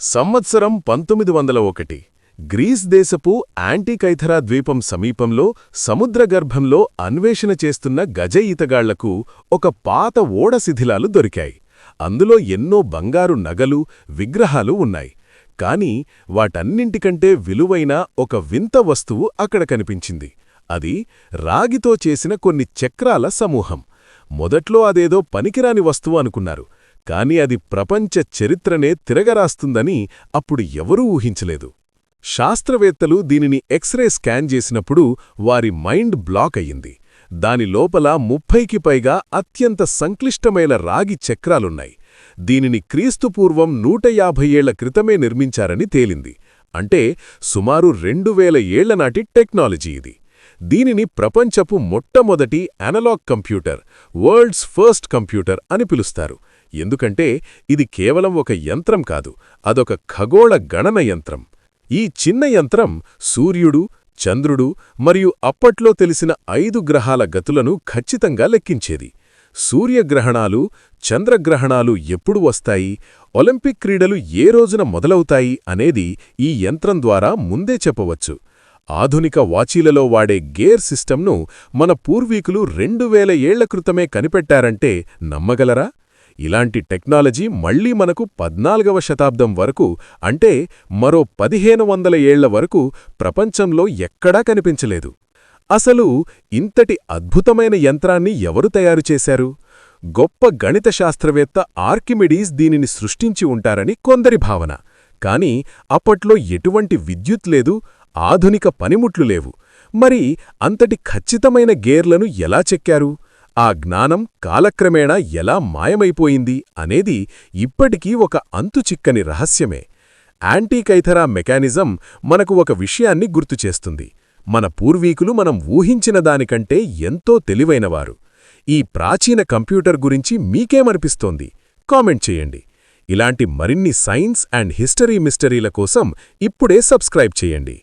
సంవత్సరం 1901 గ్రీస్ దేశపు యాంటికైథరా ద్వీపం సమీపంలో సముద్రగర్భంలో అన్వేషణ చేస్తున్న గజ ఈతగాళ్లకు ఒక పాత ఓడ శిథిలాలు దొరికాయి. అందులో ఎన్నో బంగారు నగలు, విగ్రహాలు ఉన్నాయి. కాని వాటన్నింటికంటే విలువైన ఒక వింత వస్తువు అక్కడ కనిపించింది. అది రాగితో చేసిన కొన్ని చక్రాల సమూహం. మొదట్లో అదేదో పనికిరాని వస్తువు అనుకున్నారు. కాని అది ప్రపంచ చరిత్రనే తిరగరాస్తుందని అప్పుడు ఎవరూ ఊహించలేదు. శాస్త్రవేత్తలు దీనిని ఎక్స్రే స్కాన్ చేసినప్పుడు వారి మైండ్ బ్లాక్ అయ్యింది. దాని లోపల 30కి పైగా అత్యంత సంక్లిష్టమైన రాగి చక్రాలున్నాయి. దీనిని క్రీస్తుపూర్వం 150 ఏళ్ల క్రితమే నిర్మించారని తేలింది. అంటే సుమారు 2000 ఏళ్ల నాటి టెక్నాలజీ ఇది. దీనిని ప్రపంచపు మొట్టమొదటి analogue computer, world's first computer అని పిలుస్తారు. ఎందుకంటే ఇది కేవలం ఒక యంత్రం కాదు, అదొక ఖగోళ గణన యంత్రం. ఈ చిన్న యంత్రం సూర్యుడు, చంద్రుడు మరియు అప్పట్లో తెలిసిన 5 గ్రహాల గతులను ఖచ్చితంగా లెక్కించేది. సూర్యగ్రహణాలు, చంద్రగ్రహణాలు ఎప్పుడు వస్తాయి, ఒలింపిక్ క్రీడలు ఏ రోజున మొదలవుతాయి అనేది ఈ యంత్రం ద్వారా ముందే చెప్పవచ్చు. ఆధునిక వాచీలలో వాడే గేర్ సిస్టమ్ను మన పూర్వీకులు 2000 ఏళ్ల క్రితమే కనిపెట్టారంటే నమ్మగలరా? ఇలాంటి టెక్నాలజీ మళ్లీ మనకు 14వ శతాబ్దం వరకు, అంటే మరో 1500 ఏళ్ల వరకు ప్రపంచంలో ఎక్కడా కనిపించలేదు. అసలు ఇంతటి అద్భుతమైన యంత్రాన్ని ఎవరు తయారుచేశారు? గొప్ప గణిత శాస్త్రవేత్త ఆర్కిమిడీస్ దీనిని సృష్టించి ఉంటారని కొందరి భావన. కాని అప్పట్లో ఎటువంటి విద్యుత్ లేదు, ఆధునిక పనిముట్లు లేవు. మరి అంతటి ఖచ్చితమైన గేర్లను ఎలా చెక్కారు? ఆ జ్ఞానం కాలక్రమేణా ఎలా మాయమైపోయింది అనేది ఇప్పటికీ ఒక అంతుచిక్కని రహస్యమే. యాంటికైథరా మెకానిజం మనకు ఒక విషయాన్ని గుర్తుచేస్తుంది. మన పూర్వీకులు మనం ఊహించిన దానికంటే ఎంతో తెలివైనవారు. ఈ ప్రాచీన కంప్యూటర్ గురించి మీకేమనిపిస్తోంది? కామెంట్ చేయండి. ఇలాంటి మరిన్ని సైన్స్ అండ్ హిస్టరీ మిస్టరీల కోసం ఇప్పుడే సబ్స్క్రైబ్ చేయండి.